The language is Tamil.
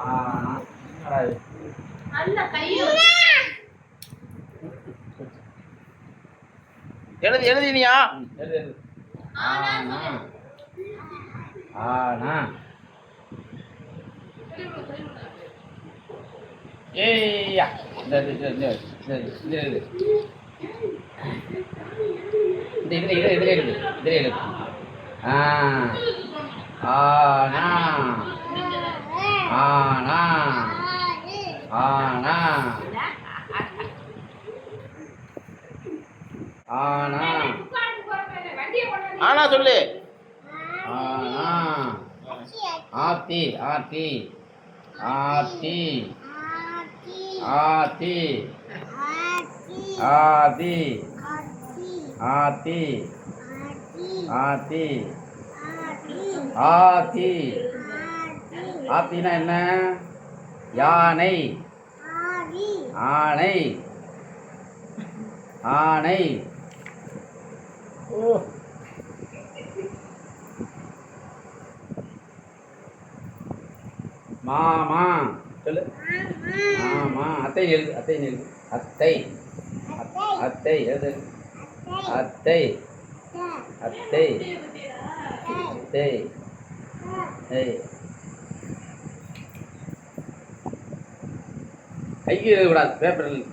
ஆனா என்னடா இது? நல்ல கையை எழுதினியா? எழுது எழுது. ஆனா ஆனா ஏய்யா இந்த எழுது. இதுல எழுது. ஆனா ஆனா ஆனா ஆனா ஆனா சொல்லு. ஆனா ஆத்தி ஆத்தி ஆத்தி ஆத்தி ஆதி ஆத்தி ஆத்தி ஆத்தி ஆத்தினா என்ன? யானை ஆணை ஆணை. ஓ மாமா சொல்லு. மாமா அத்தை எழுது. அத்தை அத்தை எழுது. அத்தை அத்தை அத்தை கைக்கு எழுதக்கூடாது, பேப்பரில்